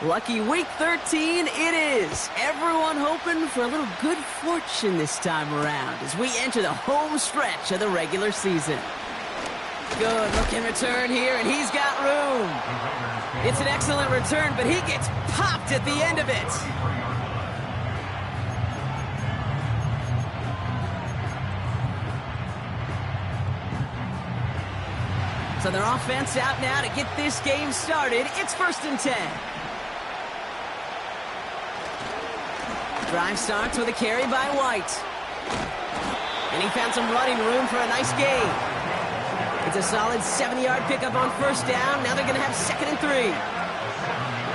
Lucky week 13 it is. Everyone hoping for a little good fortune this time around as we enter the home stretch of the regular season. Good looking return here, and he's got room. It's an excellent return, but he gets popped at the end of it. So their offense out now to get this game started. It's 1st and 10. Drive starts with a carry by White. And he found some running room for a nice gain. It's a solid 70-yard pickup on 1st down. Now they're going to have 2nd and 3.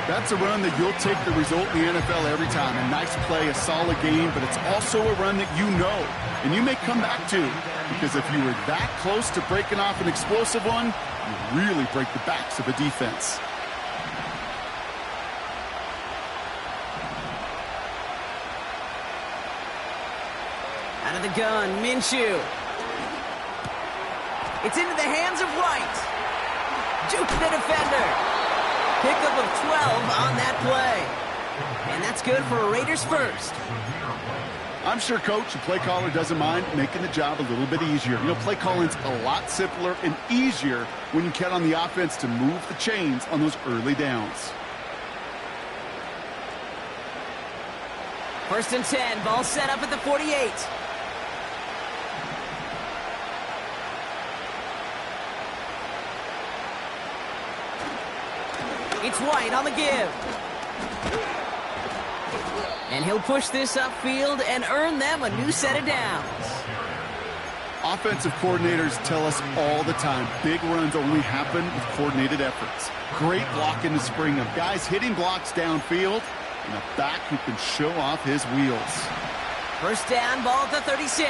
That's a run that you'll take the result in the NFL every time. A nice play, a solid game, but it's also a run that you know and you may come back to. Because if you were that close to breaking off an explosive one, you really break the backs of a defense. Out of the gun, Minshew. It's into the hands of White. Juke the defender. Pickup of 12 on that play. And that's good for a Raiders first. I'm sure coach and play caller doesn't mind making the job a little bit easier. You know, play calling's a lot simpler and easier when you count on the offense to move the chains on those early downs. 1st and 10, ball set up at the 48. It's White on the give. And he'll push this upfield and earn them a new set of downs. Offensive coordinators tell us all the time, big runs only happen with coordinated efforts. Great block in the spring of guys hitting blocks downfield and a back who can show off his wheels. 1st down, ball at the 36.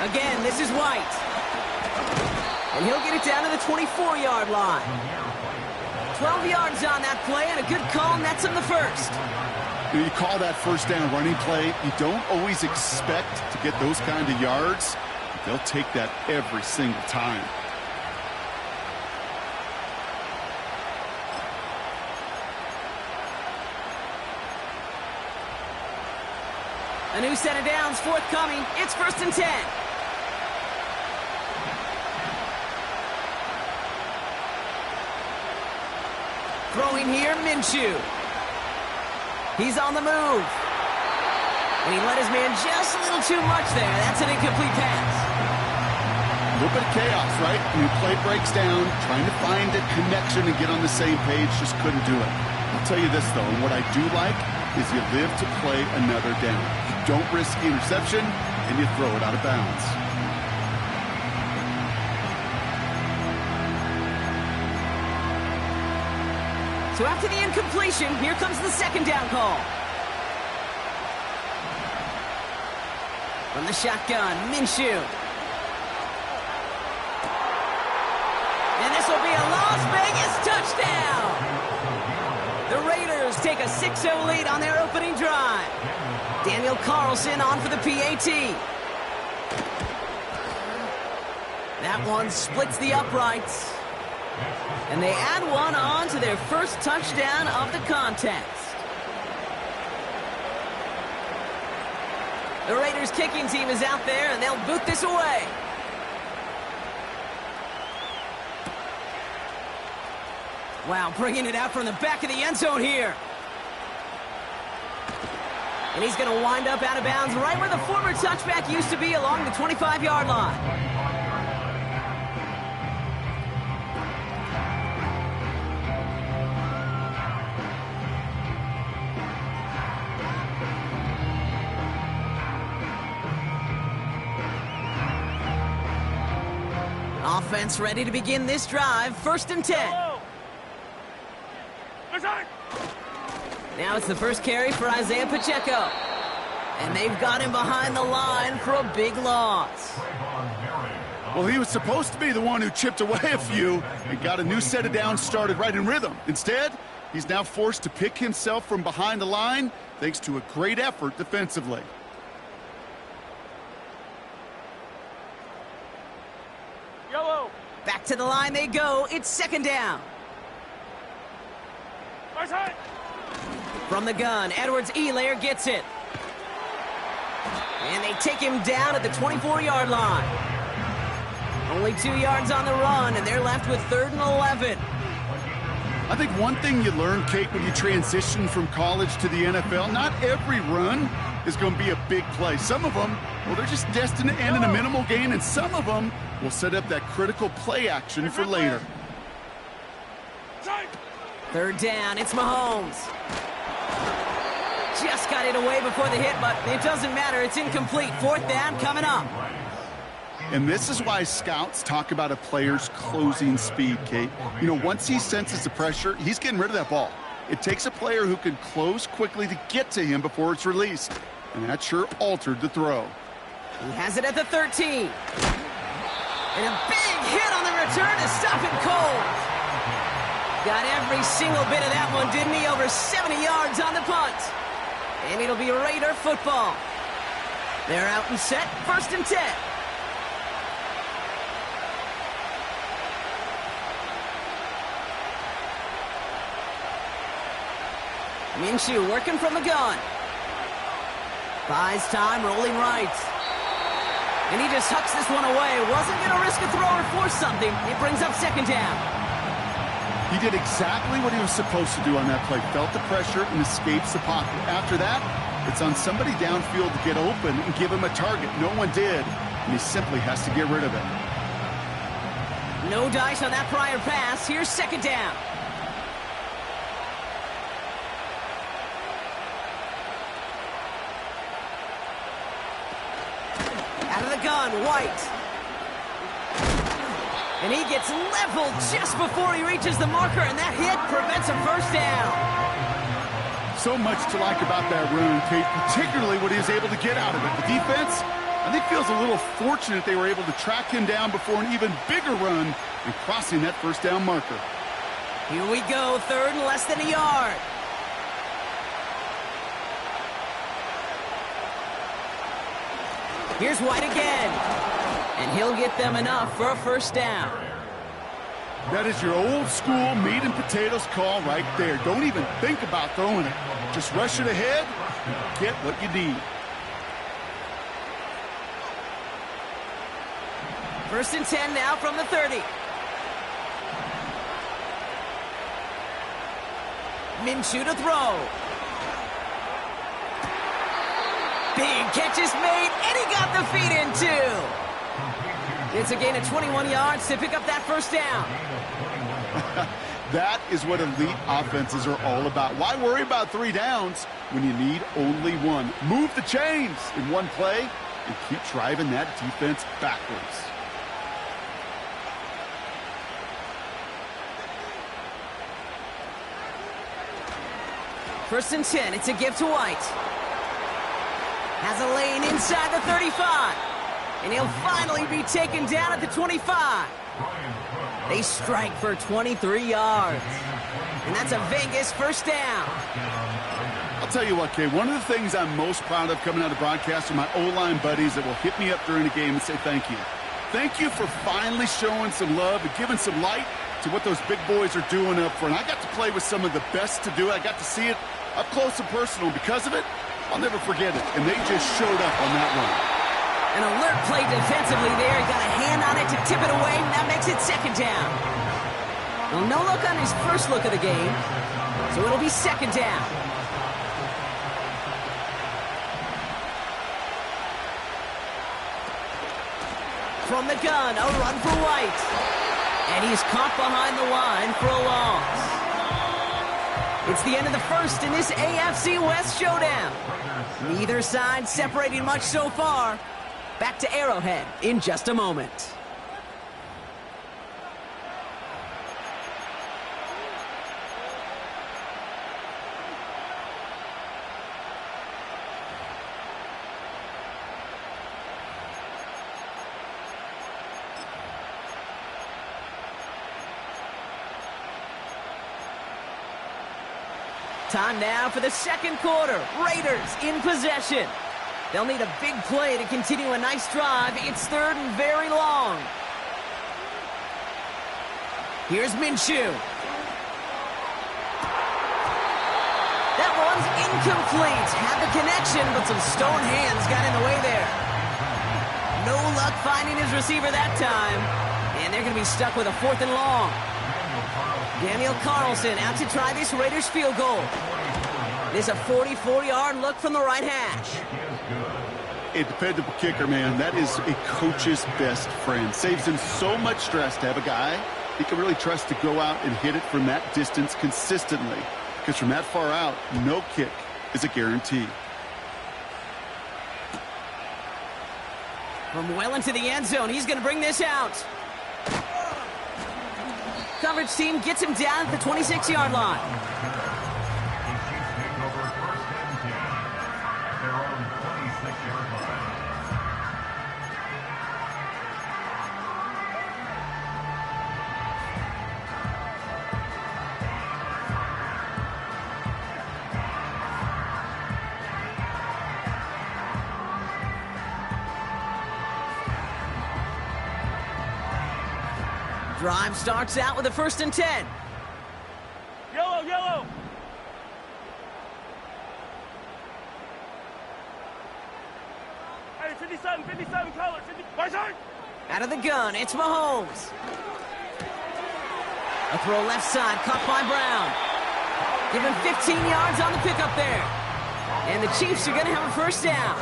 Again, this is White. And he'll get it down to the 24-yard line. 12 yards on that play, and a good call nets him the first. You call that 1st down running play. You don't always expect to get those kind of yards, but they'll take that every single time. A new set of downs forthcoming. It's 1st and 10. Throwing here, Minshew. He's on the move. And he let his man just a little too much there. That's an incomplete pass. A little bit of chaos, right? When your play breaks down, trying to find a connection and get on the same page, just couldn't do it. I'll tell you this, though, and what I do like is you live to play another down. You don't risk the interception, and you throw it out of bounds. So after the incompletion, here comes the 2nd down call. From the shotgun, Minshew. And this will be a Las Vegas touchdown. The Raiders take a 6-0 lead on their opening drive. Daniel Carlson on for the PAT. That one splits the uprights. And they add one on to their first touchdown of the contest. The Raiders kicking team is out there, and they'll boot this away. Wow, bringing it out from the back of the end zone here. And he's going to wind up out of bounds right where the former touchback used to be, along the 25-yard line. Offense ready to begin this drive. 1st and 10. Now it's the first carry for Isaiah Pacheco. And they've got him behind the line for a big loss. Well, he was supposed to be the one who chipped away a few and got a new set of downs started right in rhythm. Instead, he's now forced to pick himself from behind the line thanks to a great effort defensively. Back to the line they go. It's second down. From the gun, Edwards-Helaire gets it. And they take him down at the 24-yard line. Only 2 yards on the run, and they're left with 3rd and 11. I think one thing you learn, Kate, when you transition from college to the NFL, not every run is going to be a big play. Some of them, well, they're just destined to end in a minimal gain, and some of them will set up that critical play action for later. 3rd down, it's Mahomes. Just got it away before the hit, but it doesn't matter. It's incomplete. 4th down coming up. And this is why scouts talk about a player's closing speed, Kate. You know, once he senses the pressure, he's getting rid of that ball. It takes a player who can close quickly to get to him before it's released. And that sure altered the throw. He has it at the 13. And a big hit on the return to stop it cold. Got every single bit of that one, didn't he? Over 70 yards on the punt. And it'll be Raider football. They're out and set, 1st and 10. Minshew working from the gun. Buys time, rolling right. And he just hucks this one away. Wasn't going to risk a throw or force something. It brings up 2nd down. He did exactly what he was supposed to do on that play. Felt the pressure and escapes the pocket. After that, it's on somebody downfield to get open and give him a target. No one did, and he simply has to get rid of it. No dice on that prior pass. Here's 2nd down. Out of the gun, White. And he gets leveled just before he reaches the marker, and that hit prevents a 1st down. So much to like about that run, Kate, particularly what he was able to get out of it. The defense, I think, feels a little fortunate they were able to track him down before an even bigger run and crossing that 1st down marker. Here we go, 3rd and less than a yard. Here's White again. And he'll get them enough for a 1st down. That is your old school meat and potatoes call right there. Don't even think about throwing it. Just rush it ahead and get what you need. 1st and 10 now from the 30. Minshew to throw. Big catch is made, and he got the feet in too. It's a gain of 21 yards to pick up that 1st down. That is what elite offenses are all about. Why worry about 3 downs when you need only 1? Move the chains in one play and keep driving that defense backwards. First and 10, it's a give to White. Has a lane inside the 35. And he'll finally be taken down at the 25. They strike for 23 yards. And that's a Vegas 1st down. I'll tell you what, Kay, one of the things I'm most proud of coming out of broadcast are my O-line buddies that will hit me up during the game and say thank you. Thank you for finally showing some love and giving some light to what those big boys are doing up front. I got to play with some of the best to do it. I got to see it up close and personal. Because of it, I'll never forget it. And they just showed up on that one. An alert play defensively there. He got a hand on it to tip it away, and that makes it 2nd down. Well, no look on his first look of the game, so it'll be 2nd down. From the gun, a run for White. And he's caught behind the line for a loss. It's the end of the 1st in this AFC West showdown. Neither side separating much so far. Back to Arrowhead in just a moment. Time now for the 2nd quarter. Raiders in possession. They'll need a big play to continue a nice drive. It's 3rd and very long. Here's Minshew. That one's incomplete. Had the connection, but some stone hands got in the way there. No luck finding his receiver that time. And they're going to be stuck with a 4th and long. Daniel Carlson out to try this Raiders field goal. This is a 44-yard look from the right hash. A dependable kicker, man. That is a coach's best friend. Saves him so much stress to have a guy he can really trust to go out and hit it from that distance consistently. Because from that far out, no kick is a guarantee. From well into the end zone, he's going to bring this out. Coverage team gets him down at the 26-yard line. Drive starts out with a 1st and 10. Yellow, yellow. Hey, 57, color. 50, right side. Out of the gun, it's Mahomes. A throw left side, caught by Brown. Give him 15 yards on the pickup there. And the Chiefs are going to have a 1st down.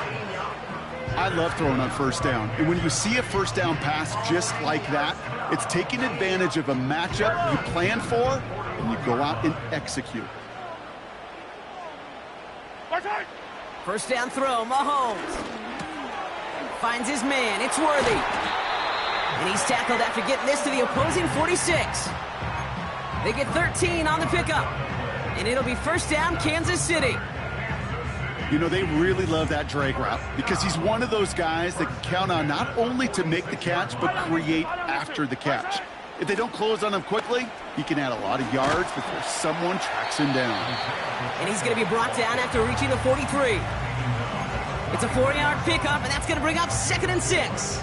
I love throwing on 1st down. And when you see a 1st down pass just like that, it's taking advantage of a matchup you plan for, and you go out and execute. 1st down throw, Mahomes. Finds his man, it's Worthy. And he's tackled after getting this to the opposing 46. They get 13 on the pickup. And it'll be 1st down, Kansas City. You know, they really love that drag route because he's one of those guys that can count on not only to make the catch, but create after the catch. If they don't close on him quickly, he can add a lot of yards before someone tracks him down. And he's going to be brought down after reaching the 43. It's a 4-yard pickup, and that's going to bring up 2nd and 6.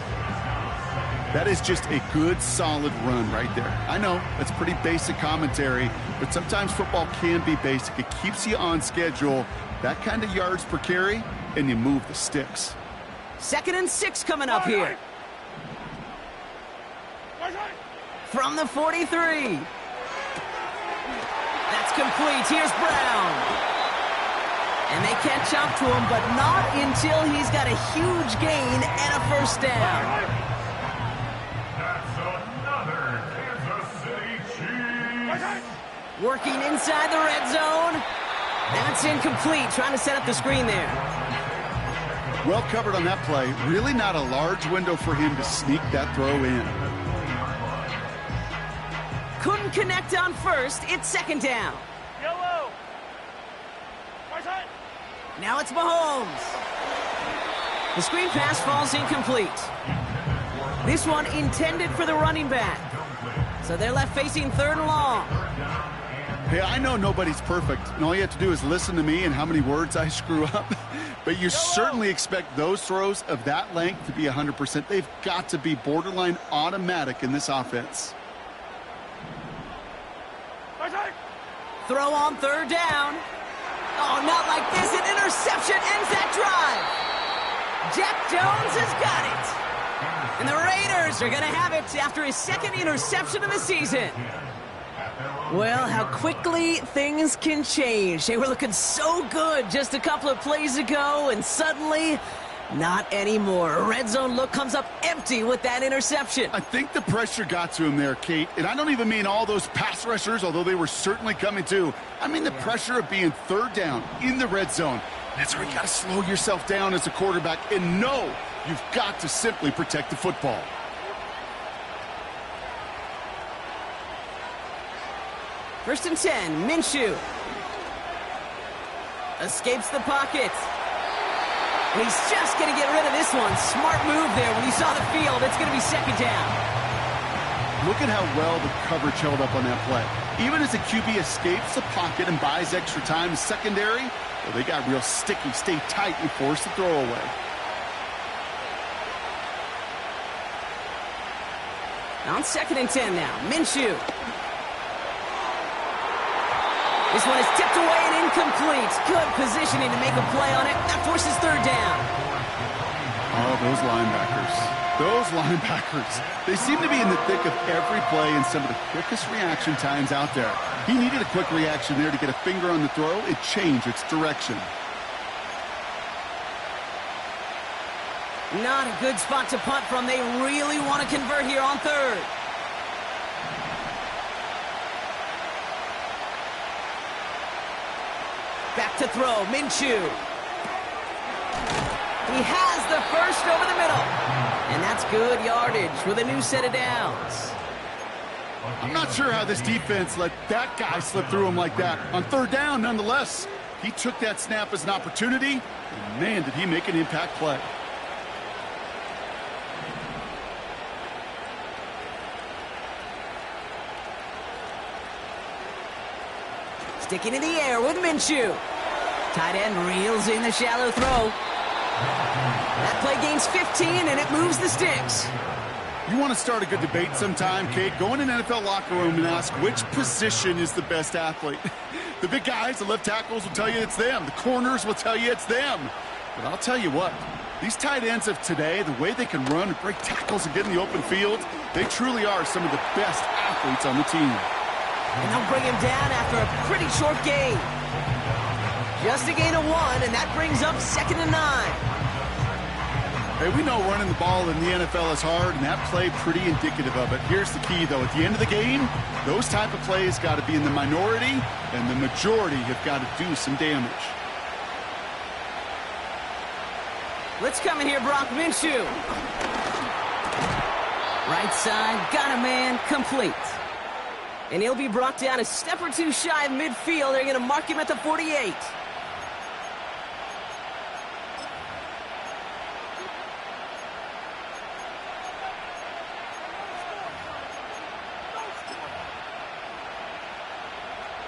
That is just a good, solid run right there. I know, that's pretty basic commentary, but sometimes football can be basic. It keeps you on schedule. That kind of yards per carry, and you move the sticks. 2nd and 6 coming up here. From the 43. That's complete. Here's Brown. And they catch up to him, but not until he's got a huge gain and a 1st down. That's another Kansas City Chiefs. Working inside the red zone. That's incomplete, trying to set up the screen there. Well covered on that play. Really not a large window for him to sneak that throw in. Couldn't connect on 1st. It's 2nd down. Yellow. Right side. Now it's Mahomes. The screen pass falls incomplete. This one intended for the running back. So they're left facing 3rd and long. Hey, I know nobody's perfect, and all you have to do is listen to me and how many words I screw up. But you certainly expect those throws of that length to be 100%. They've got to be borderline automatic in this offense. Throw on 3rd down. Oh, not like this. An interception ends that drive. Jack Jones has got it. And the Raiders are going to have it after his 2nd interception of the season. Well, how quickly things can change. They were looking so good just a couple of plays ago, and suddenly, not anymore. A red zone look comes up empty with that interception. I think the pressure got to him there, Kate. And I don't even mean all those pass rushers, although they were certainly coming too. I mean the pressure of being 3rd down in the red zone. That's where you got to slow yourself down as a quarterback and know you've got to simply protect the football. First and 10, Minshew. Escapes the pocket. And he's just going to get rid of this one. Smart move there when he saw the field. It's going to be 2nd down. Look at how well the coverage held up on that play. Even as the QB escapes the pocket and buys extra time in secondary, well, they got real sticky, stay tight, and force the throw away. On 2nd and 10 now, Minshew. This one is tipped away and incomplete. Good positioning to make a play on it. That forces third down. Oh, those linebackers. Those linebackers. They seem to be in the thick of every play and some of the quickest reaction times out there. He needed a quick reaction there to get a finger on the throw. It changed its direction. Not a good spot to punt from. They really want to convert here on third. Back to throw, Minshew. He has the first over the middle. And that's good yardage with a new set of downs. I'm not sure how this defense let that guy slip through him like that. On third down, nonetheless, he took that snap as an opportunity. And man, did he make an impact play. Sticking in the air with Minshew. Tight end reels in the shallow throw. That play gains 15, and it moves the sticks. You want to start a good debate sometime, Kate? Go in an NFL locker room and ask which position is the best athlete. The big guys, the left tackles will tell you it's them. The corners will tell you it's them. But I'll tell you what, these tight ends of today, the way they can run and break tackles and get in the open field, they truly are some of the best athletes on the team. And they'll bring him down after a pretty short gain. Just a gain of 1, and that brings up 2nd and 9. Hey, we know running the ball in the NFL is hard, and that play pretty indicative of it. Here's the key, though. At the end of the game, those type of plays got to be in the minority, and the majority have got to do some damage. Let's come in here, Brock Minshew. Right side, got a man, complete. And he'll be brought down a step or two shy of midfield. They're going to mark him at the 48.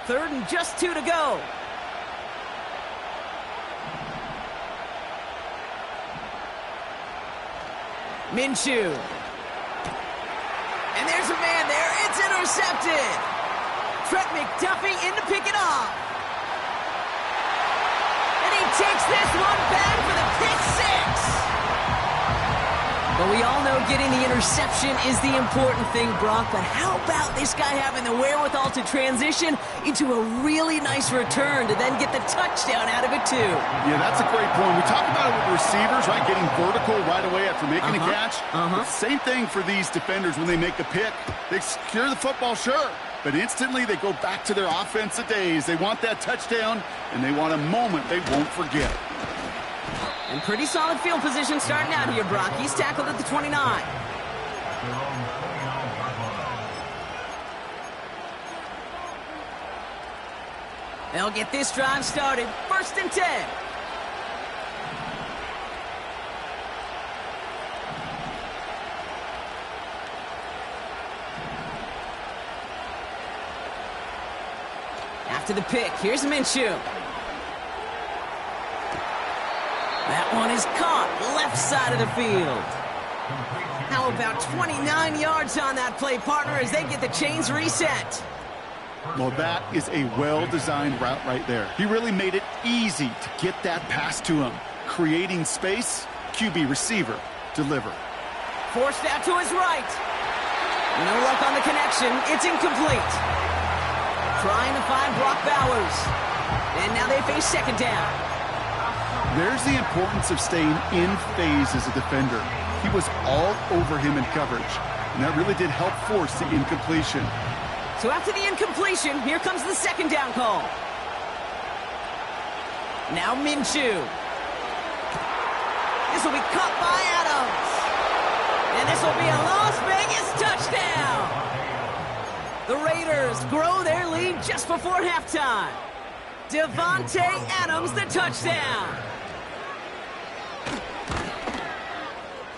Third and just 2 to go. Minshew. And there's a man there. It's intercepted. Trent McDuffie in to pick it off. And he takes this one back for the pick 6. But we all know getting the interception is the important thing, Brock. But how about this guy having the wherewithal to transition into a really nice return to then get the touchdown out of it, too? Yeah, that's a great point. We talk about it with receivers, right, getting vertical right away after making a catch. Same thing for these defenders when they make a pick. They secure the football, sure, but instantly they go back to their offensive days. They want that touchdown, and they want a moment they won't forget. And pretty solid field position starting out here, Brock. He's tackled at the 29. They'll get this drive started. 1st and 10. After the pick, here's Minshew. That one is caught left side of the field. How about 29 yards on that play, partner, as they get the chains reset? Well, that is a well-designed route right there. He really made it easy to get that pass to him. Creating space, QB receiver, deliver. Forced out to his right. No luck on the connection. It's incomplete. Trying to find Brock Bowers. And now they face 2nd down. There's the importance of staying in phase as a defender. He was all over him in coverage, and that really did help force the incompletion. So after the incompletion, here comes the 2nd down call. Now Minshew. This will be caught by Adams. And this will be a Las Vegas touchdown. The Raiders grow their lead just before halftime. Devontae Adams, the touchdown.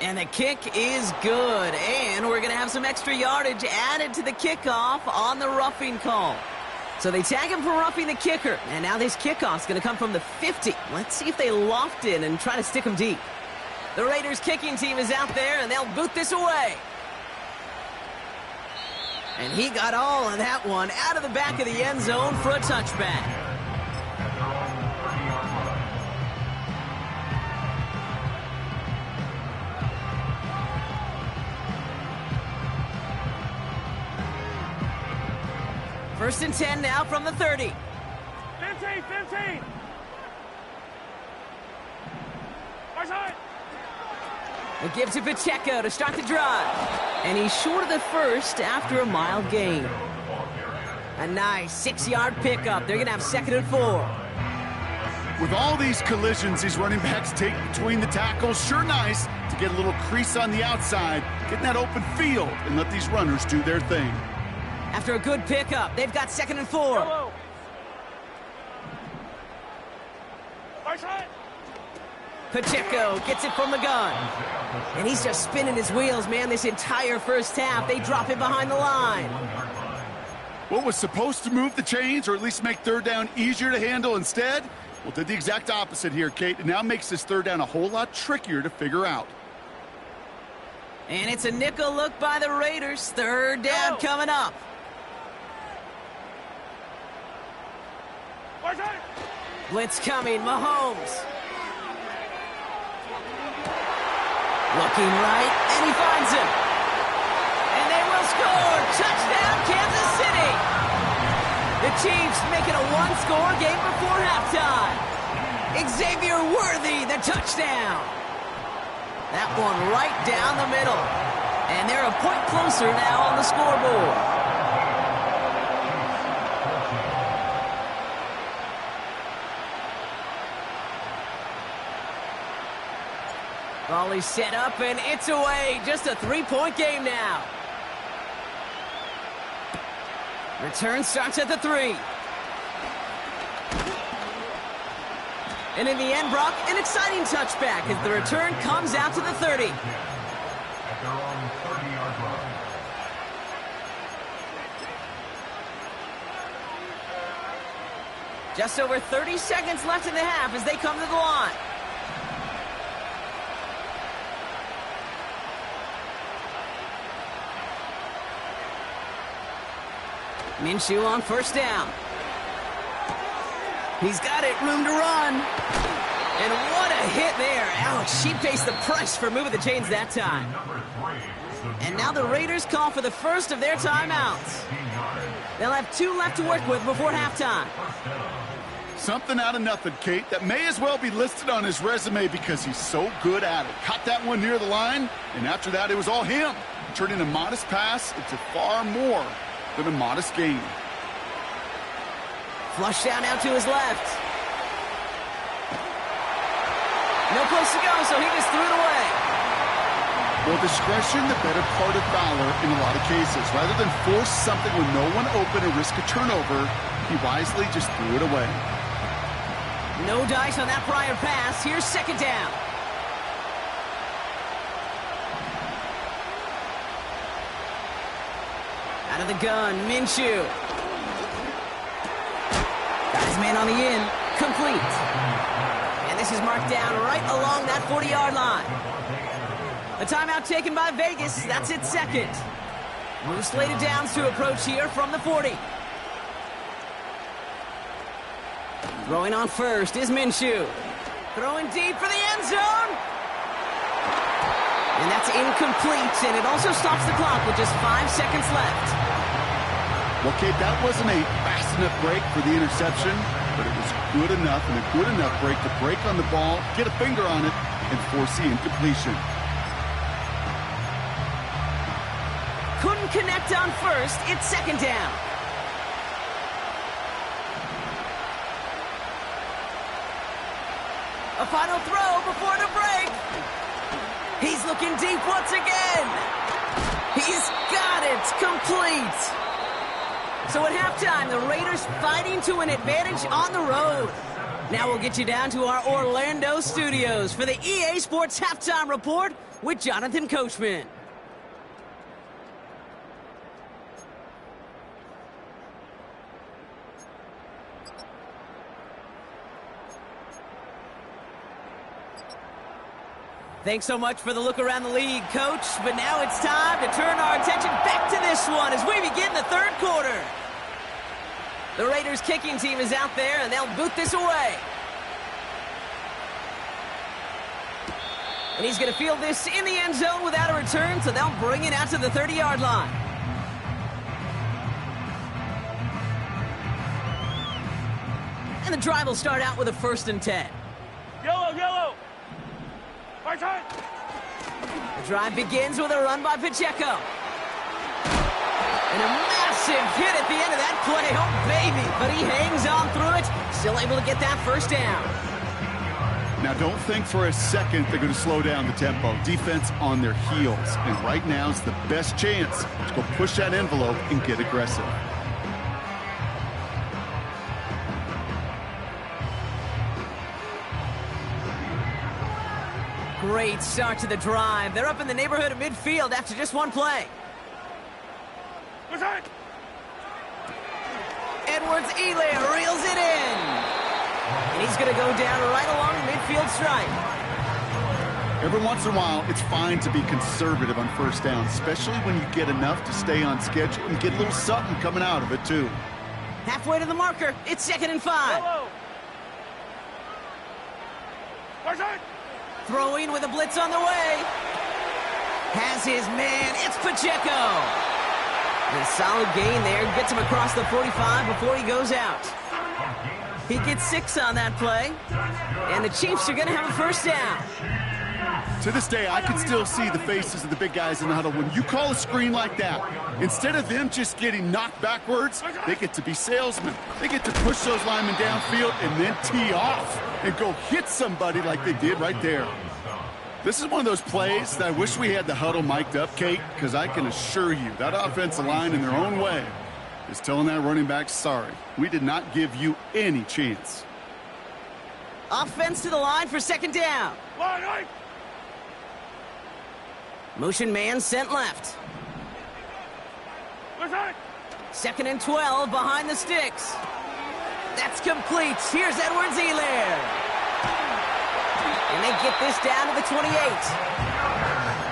And the kick is good. And we're going to have some extra yardage added to the kickoff on the roughing call. So they tag him for roughing the kicker. And now this kickoff's going to come from the 50. Let's see if they loft in and try to stick him deep. The Raiders kicking team is out there, and they'll boot this away. And he got all of that one out of the back of the end zone for a touchback. At their own 30-yard line. First and 10 now from the 30. 15, 15. Right side. It gives to Pacheco to start the drive. And he's short of the first after a mile gain. A nice 6-yard pickup. They're going to have 2nd and 4. With all these collisions these running backs take between the tackles, sure nice to get a little crease on the outside, get in that open field, and let these runners do their thing. After a good pickup, they've got 2nd and 4. Yellow. Right side. Pacheco gets it from the gun. And he's just spinning his wheels, man, this entire first half. They drop him behind the line. What was supposed to move the chains, or at least make third down easier to handle instead? Well, did the exact opposite here, Kate. It now makes this third down a whole lot trickier to figure out. And it's a nickel look by the Raiders. Third down coming up. Right side. Blitz coming, Mahomes. Looking right, and he finds him. And they will score. Touchdown, Kansas City. The Chiefs make it a one-score game before halftime. Xavier Worthy, the touchdown. That one right down the middle. And they're a point closer now on the scoreboard. Volley set up, and it's away. Just a 3-point game now. Return starts at the 3. And in the end, Brock, an exciting touchback as the return comes out to the 30. At their own 30-yard line. Just over 30 seconds left in the half as they come to the line. Minshew on first down. He's got it, room to run. And what a hit there. Ouch, she pays the price for moving the chains that time. And now the Raiders call for the first of their timeouts. They'll have 2 left to work with before halftime. Something out of nothing, Kate, that may as well be listed on his resume because he's so good at it. Caught that one near the line, and after that, it was all him. Turning a modest pass into far more than a modest gain. Flush down out to his left. No place to go, so he just threw it away. Well, discretion, the better part of valor in a lot of cases. Rather than force something with no one open and risk a turnover, he wisely just threw it away. No dice on that prior pass. Here's 2nd down. Out of the gun, Minshew. Got his man on the in. Complete. And this is marked down right along that 40-yard line. A timeout taken by Vegas. That's its 2nd. Move slated downs to approach here from the 40. Throwing on first is Minshew. Throwing deep for the end zone. And that's incomplete, and it also stops the clock with just 5 seconds left. Well, Kate, that wasn't a fast enough break for the interception, but it was good enough and a good enough break to break on the ball, get a finger on it, and force the incompletion. Couldn't connect on first. It's 2nd down. A final throw before the break. He's looking deep once again. He's got it. Complete. So at halftime, the Raiders fighting to an advantage on the road. Now we'll get you down to our Orlando studios for the EA Sports Halftime Report with Jonathan Coachman. Thanks so much for the look around the league, Coach. But now it's time to turn our attention back to this one as we begin the third quarter. The Raiders kicking team is out there, and they'll boot this away. And he's going to field this in the end zone without a return, so they'll bring it out to the 30-yard line. And the drive will start out with a 1st and 10. Yellow, yellow. Right side. The drive begins with a run by Pacheco. And a massive hit at the end of that play. Oh, baby. But he hangs on through it. Still able to get that 1st down. Now, don't think for a second they're going to slow down the tempo. Defense on their heels. And right now is the best chance to go push that envelope and get aggressive. Great start to the drive. They're up in the neighborhood of midfield after just one play. Right side. Edwards-Helaire reels it in. And he's going to go down right along the midfield stripe. Every once in a while, it's fine to be conservative on 1st down, especially when you get enough to stay on schedule and get a little something coming out of it, too. Halfway to the marker. It's 2nd and 5. Yellow. Right side. Throwing with a blitz on the way. Has his man. It's Pacheco. And a solid gain there. Gets him across the 45 before he goes out. He gets 6 on that play. And the Chiefs are going to have a 1st down. To this day, I can still see the faces of the big guys in the huddle. When you call a screen like that, instead of them just getting knocked backwards, they get to be salesmen. They get to push those linemen downfield and then tee off and go hit somebody like they did right there. This is one of those plays that I wish we had the huddle mic'd up, Kate, because I can assure you that offensive line in their own way is telling that running back, sorry, we did not give you any chance. Offense to the line for 2nd down. Line, line. Motion man sent left. Right side. 2nd and 12 behind the sticks. That's complete. Here's Edwards-Helaire. And they get this down to the 28.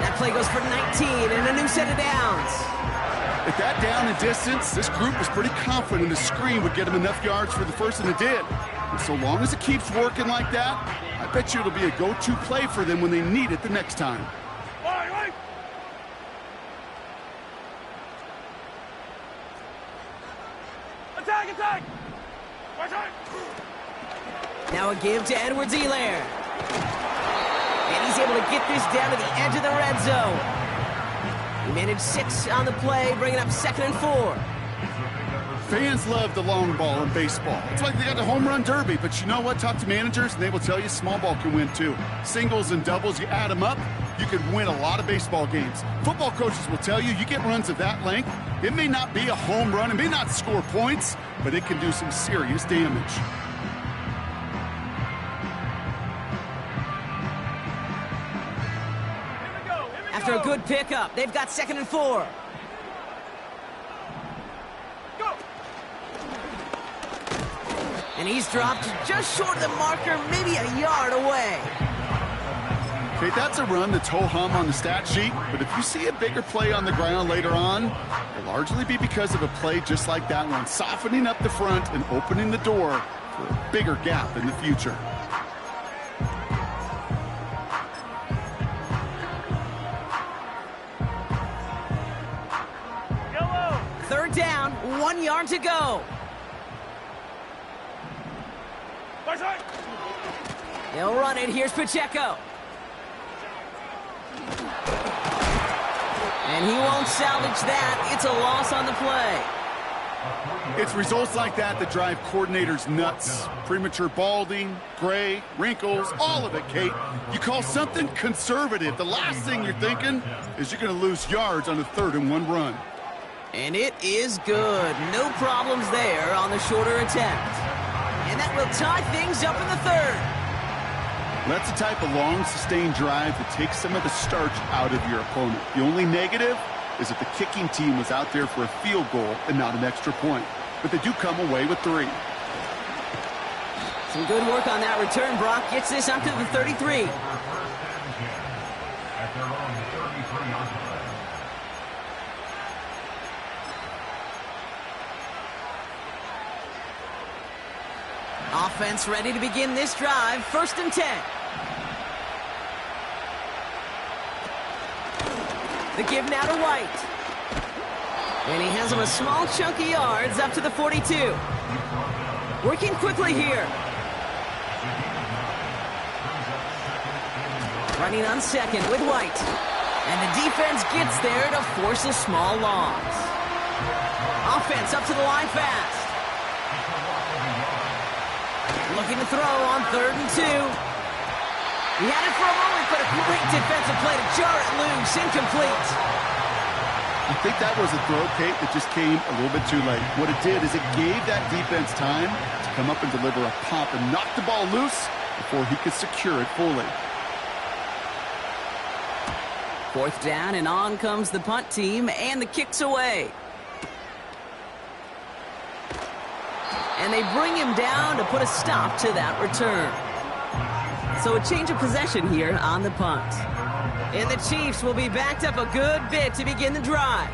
That play goes for 19 and a new set of downs. At that down and distance, this group was pretty confident the screen would get them enough yards for the 1st, and it did. And so long as it keeps working like that, I bet you it'll be a go-to play for them when they need it the next time. Line, line. Attack, attack. Right side. Now a give to Edwards-Helaire. And he's able to get this down to the edge of the red zone. He managed 6 on the play, bringing up 2nd and 4. Fans love the long ball in baseball. It's like they got the home run derby, but you know what? Talk to managers, and they will tell you small ball can win too. Singles and doubles, you add them up, you can win a lot of baseball games. Football coaches will tell you, you get runs of that length, it may not be a home run, it may not score points, but it can do some serious damage. After a good pickup, they've got 2nd and 4. Go. And he's dropped just short of the marker, maybe a yard away. Okay, that's a run that's ho-hum on the stat sheet, but if you see a bigger play on the ground later on, it'll largely be because of a play just like that one, softening up the front and opening the door for a bigger gap in the future. Yellow. 3rd down, 1 yard to go. Right side. They'll run it. Here's Pacheco. And he won't salvage that. It's a loss on the play. It's results like that that drive coordinators nuts. Premature balding, gray, wrinkles, all of it, Kate. You call something conservative. The last thing you're thinking is you're going to lose yards on a 3rd and 1 run. And it is good. No problems there on the shorter attempt. And that will tie things up in the 3rd. That's the type of long, sustained drive that takes some of the starch out of your opponent. The only negative is that the kicking team was out there for a field goal and not an extra point. But they do come away with 3. Some good work on that return. Brock gets this up to the 33. Offense ready to begin this drive. 1st and 10. The give now to White. And he has him a small chunk of yards up to the 42. Working quickly here. Running on 2nd with White. And the defense gets there to force a small loss. Offense up to the line fast. Looking to throw on 3rd and 2. He had it for a moment, but a great defensive play to jar it loose. Incomplete. I think that was a throw, Kate, that just came a little bit too late. What it did is it gave that defense time to come up and deliver a pop and knock the ball loose before he could secure it fully. 4th down, and on comes the punt team, and the kick's away. And they bring him down to put a stop to that return. So a change of possession here on the punt. And the Chiefs will be backed up a good bit to begin the drive.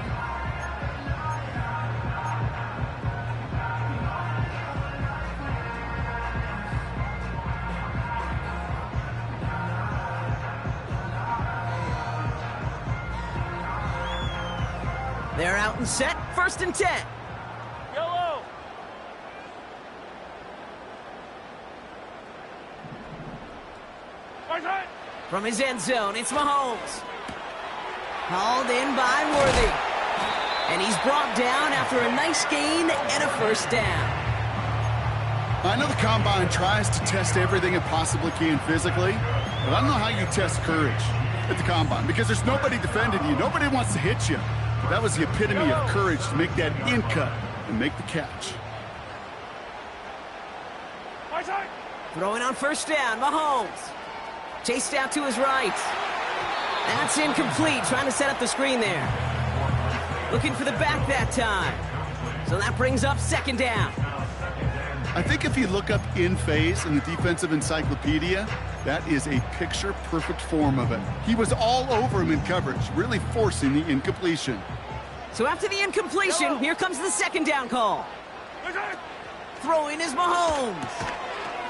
They're out and set. 1st and 10. Yellow. From his end zone, it's Mahomes. Hauled in by Worthy. And he's brought down after a nice gain and a 1st down. I know the Combine tries to test everything it possibly can physically, but I don't know how you test courage at the Combine because there's nobody defending you. Nobody wants to hit you. But that was the epitome of courage to make that in cut and make the catch. Throwing on 1st down, Mahomes. Chased out to his right. That's incomplete, trying to set up the screen there. Looking for the back that time. So that brings up 2nd down. I think if you look up in phase in the defensive encyclopedia, that is a picture-perfect form of it. He was all over him in coverage, really forcing the incompletion. So after the incompletion, here comes the 2nd down call. Throwing is Mahomes.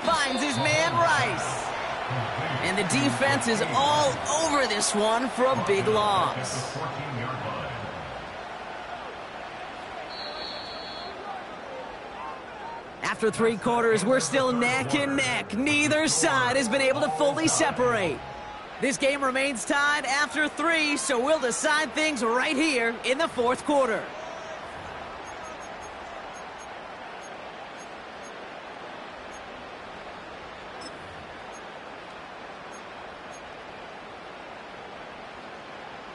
Finds his man Rice. And the defense is all over this one for a big loss. After 3 quarters, we're still neck and neck. Neither side has been able to fully separate. This game remains tied after 3, so we'll decide things right here in the 4th quarter.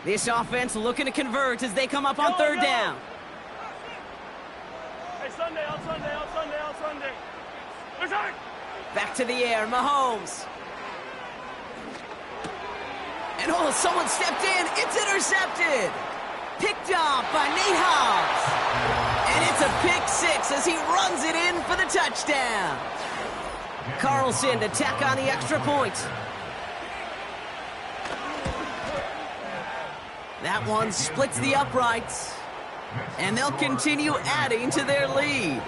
This offense looking to convert as they come up on 3rd down. Hey, Sunday, on Sunday, on Sunday, on Sunday. Back to the air, Mahomes. And oh, someone stepped in. It's intercepted. Picked off by Nate Hobbs. And it's a pick 6 as he runs it in for the touchdown. Carlson to tack on the extra point. That one splits the uprights, and they'll continue adding to their lead.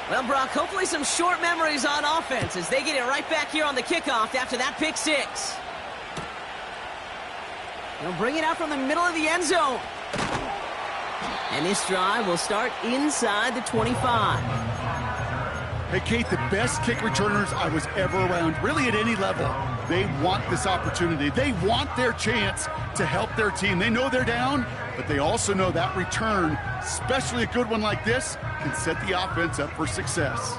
Well, Brock, hopefully some short memories on offense as they get it right back here on the kickoff after that pick 6. They'll bring it out from the middle of the end zone. And this drive will start inside the 25. Hey, Kate, the best kick returners I was ever around, really at any level, they want this opportunity. They want their chance to help their team. They know they're down, but they also know that return, especially a good one like this, can set the offense up for success.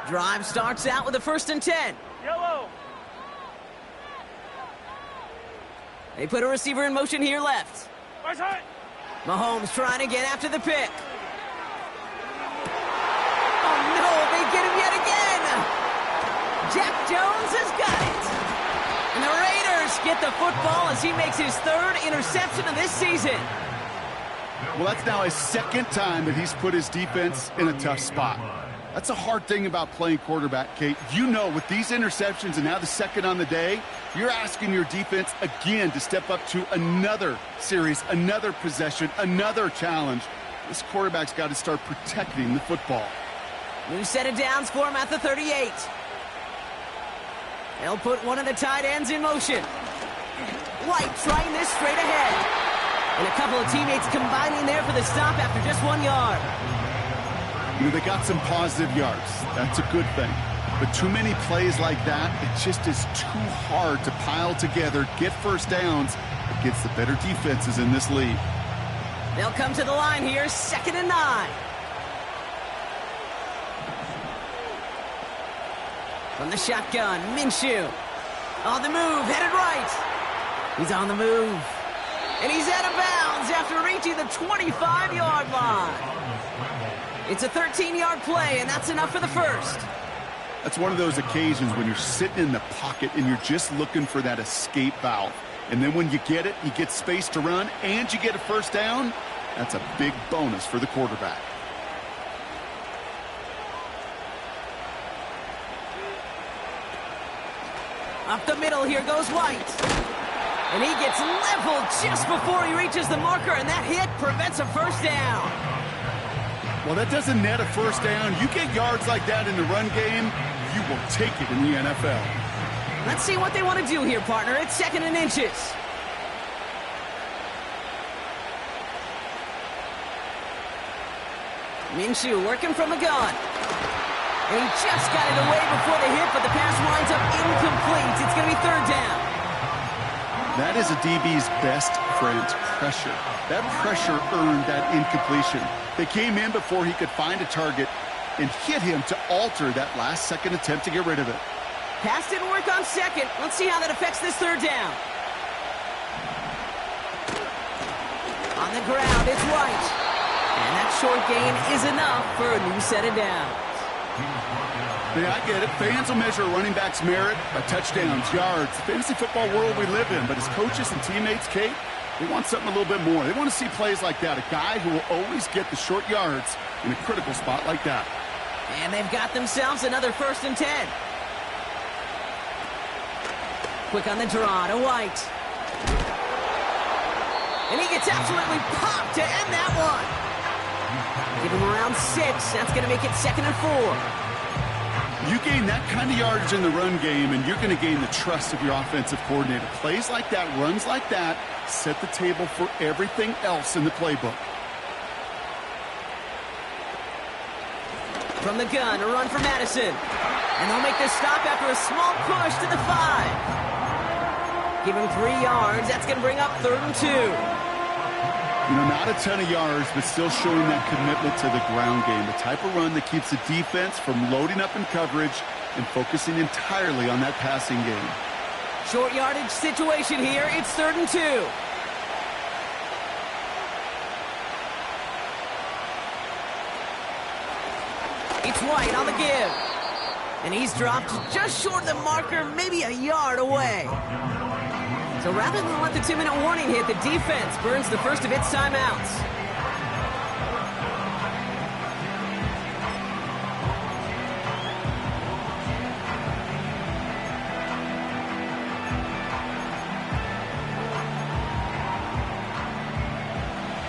Drive starts out with a 1st and 10. Yellow. They put a receiver in motion here left. Right side. Mahomes trying again after the pick. Oh no, they get him yet again. Jack Jones has got it. And the Raiders get the football as he makes his 3rd interception of this season. Well, that's now his 2nd time that he's put his defense in a tough spot. That's a hard thing about playing quarterback, Kate. You know, with these interceptions and now the second on the day, you're asking your defense again to step up to another series, another possession, another challenge. This quarterback's got to start protecting the football. New set of downs for him at the 38. They'll put one of the tight ends in motion. White trying this straight ahead. And a couple of teammates combining there for the stop after just 1 yard. You know, they got some positive yards. That's a good thing. But too many plays like that, it just is too hard to pile together, get first downs against the better defenses in this league. They'll come to the line here, 2nd and 9. From the shotgun, Minshew. On the move, headed right. He's on the move. And he's out of bounds after reaching the 25-yard line. It's a 13-yard play, and that's enough for the first. That's one of those occasions when you're sitting in the pocket and you're just looking for that escape valve. And then when you get it, you get space to run, and you get a first down. That's a big bonus for the quarterback. Up the middle, here goes White. And he gets leveled just before he reaches the marker, and that hit prevents a first down. Well, that doesn't net a first down. You get yards like that in the run game, you will take it in the NFL. Let's see what they want to do here, partner. It's 2nd and inches. Minshew working from the gun. And he just got it away before the hit, but the pass winds up incomplete. It's going to be 3rd down. That is a DB's best friend, pressure. That pressure earned that incompletion. They came in before he could find a target and hit him to alter that last-second attempt to get rid of it. Pass didn't work on 2nd. Let's see how that affects this 3rd down. On the ground, it's White. And that short gain is enough for a new set of downs. Yeah, I get it. Fans will measure a running back's merit by touchdowns, yards, the fantasy football world we live in. But as coaches and teammates, Kate, they want something a little bit more. They want to see plays like that, a guy who will always get the short yards in a critical spot like that. And they've got themselves another 1st and 10. Quick on the draw to White. And he gets absolutely popped to end that one. Give him around 6. That's going to make it 2nd and 4. You gain that kind of yardage in the run game, and you're going to gain the trust of your offensive coordinator. Plays like that, runs like that, set the table for everything else in the playbook. From the gun, a run for Madison. And they'll make this stop after a small push to the 5. Give him 3 yards. That's going to bring up 3rd and 2. You know, not a ton of yards, but still showing that commitment to the ground game. The type of run that keeps the defense from loading up in coverage and focusing entirely on that passing game. Short yardage situation here. It's 3rd and 2. It's White on the give. And he's dropped just short of the marker, maybe a yard away. So rather than let the 2-minute warning hit, the defense burns the first of its timeouts.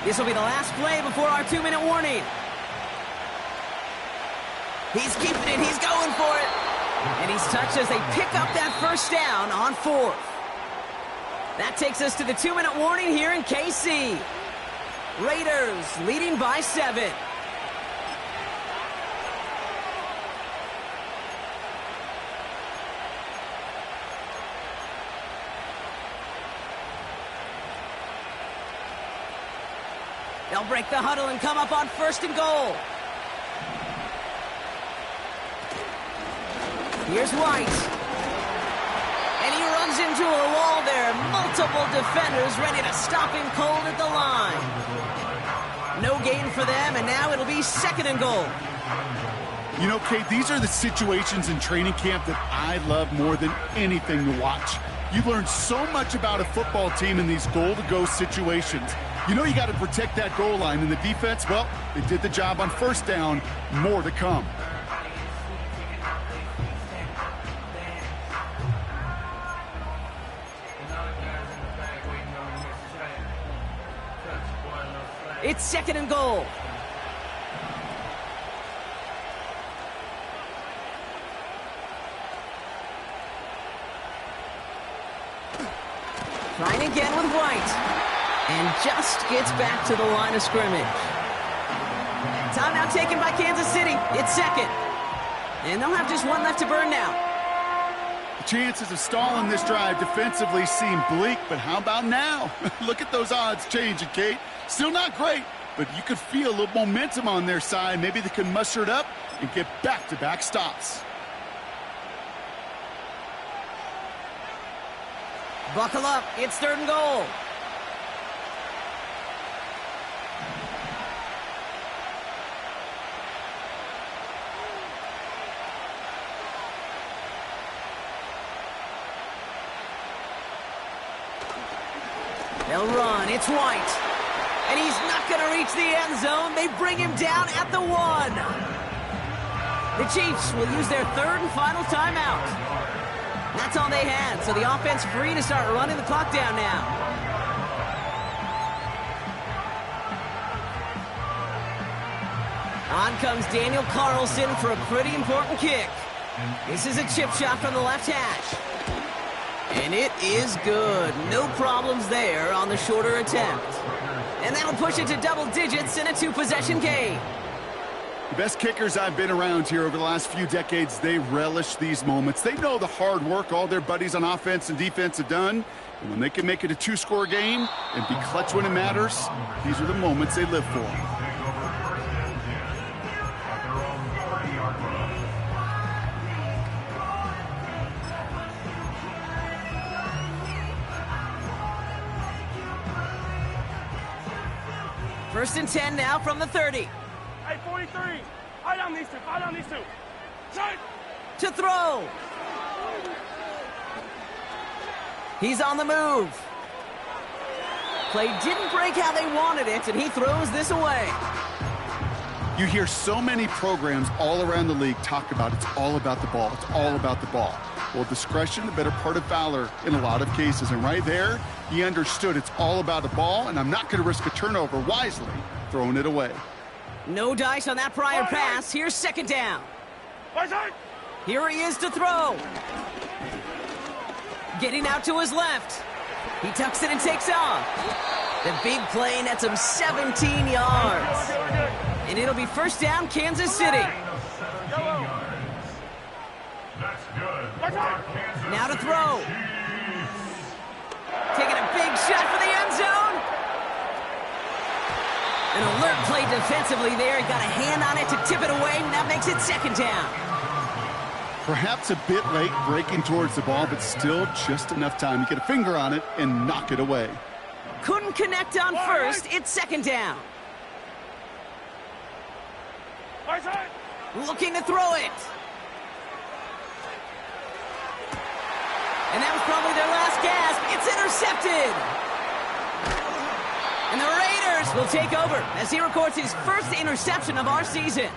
This will be the last play before our 2-minute warning. He's keeping it. He's going for it. And he's touched as they pick up that first down on 4th. That takes us to the 2-minute warning here in KC. Raiders leading by 7. They'll break the huddle and come up on 1st and goal. Here's White. And he runs into a wall there. Multiple defenders ready to stop him cold at the line. No gain for them, and now it'll be 2nd and goal. You know, Kate, these are the situations in training camp that I love more than anything to watch. You learn so much about a football team in these goal-to-go situations. You know you got to protect that goal line, and the defense, well, they did the job on 1st down. More to come. It's 2nd and goal. Trying again with White. And just gets back to the line of scrimmage. Timeout taken by Kansas City. It's 2nd. And they'll have just one left to burn now. The chances of stalling this drive defensively seem bleak, but how about now? Look at those odds changing, Kate. Still not great, but you could feel a little momentum on their side. Maybe they can muster it up and get back-to-back stops. Buckle up. It's 3rd and goal. They'll run. It's White. And he's not going to reach the end zone. They bring him down at the 1. The Chiefs will use their 3rd and final timeout. That's all they had, so the offense free to start running the clock down now. On comes Daniel Carlson for a pretty important kick. This is a chip shot from the left hash. And it is good. No problems there on the shorter attempt. And that'll push it to double digits in a 2-possession game. The best kickers I've been around here over the last few decades, they relish these moments. They know the hard work all their buddies on offense and defense have done. And when they can make it a 2-score game and be clutch when it matters, these are the moments they live for. First and 10 now from the 30. Hey, 43. Fight on these two. Fight on these two. Shot. To throw. He's on the move. Play didn't break how they wanted it, and he throws this away. You hear so many programs all around the league talk about it's all about the ball. It's all about the ball. Well, discretion, the better part of valor in a lot of cases. And right there, he understood it's all about the ball, and I'm not going to risk a turnover wisely, throwing it away. No dice on that prior pass. Here's 2nd down. Here he is to throw. Getting out to his left. He tucks it and takes off. The big play nets him 17 yards. And it'll be 1st down, Kansas City. Now to throw. Taking a big shot for the end zone. An alert play defensively there. He got a hand on it to tip it away, and that makes it 2nd down. Perhaps a bit late breaking towards the ball, but still just enough time to get a finger on it and knock it away. Couldn't connect on first. It's 2nd down. Looking to throw it. And that was probably their last gasp. It's intercepted. And the Raiders will take over as he records his first interception of our season.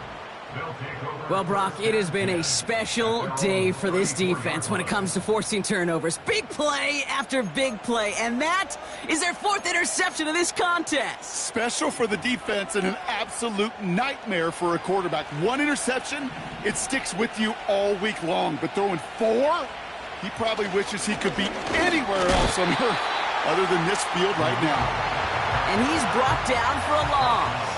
Well, Brock, it has been a special day for this defense when it comes to forcing turnovers. Big play after big play, and that is their 4th interception of this contest. Special for the defense and an absolute nightmare for a quarterback. 1 interception, it sticks with you all week long, but throwing 4, he probably wishes he could be anywhere else on earth other than this field right now. And he's brought down for a loss.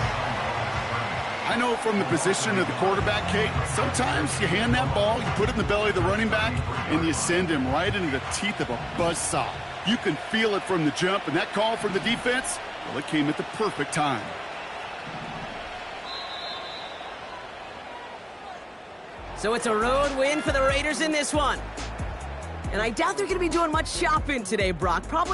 I know from the position of the quarterback, Kate, sometimes you hand that ball, you put it in the belly of the running back, and you send him right into the teeth of a buzzsaw. You can feel it from the jump, and that call from the defense, well, it came at the perfect time. So it's a road win for the Raiders in this one. And I doubt they're going to be doing much shopping today, Brock. Probably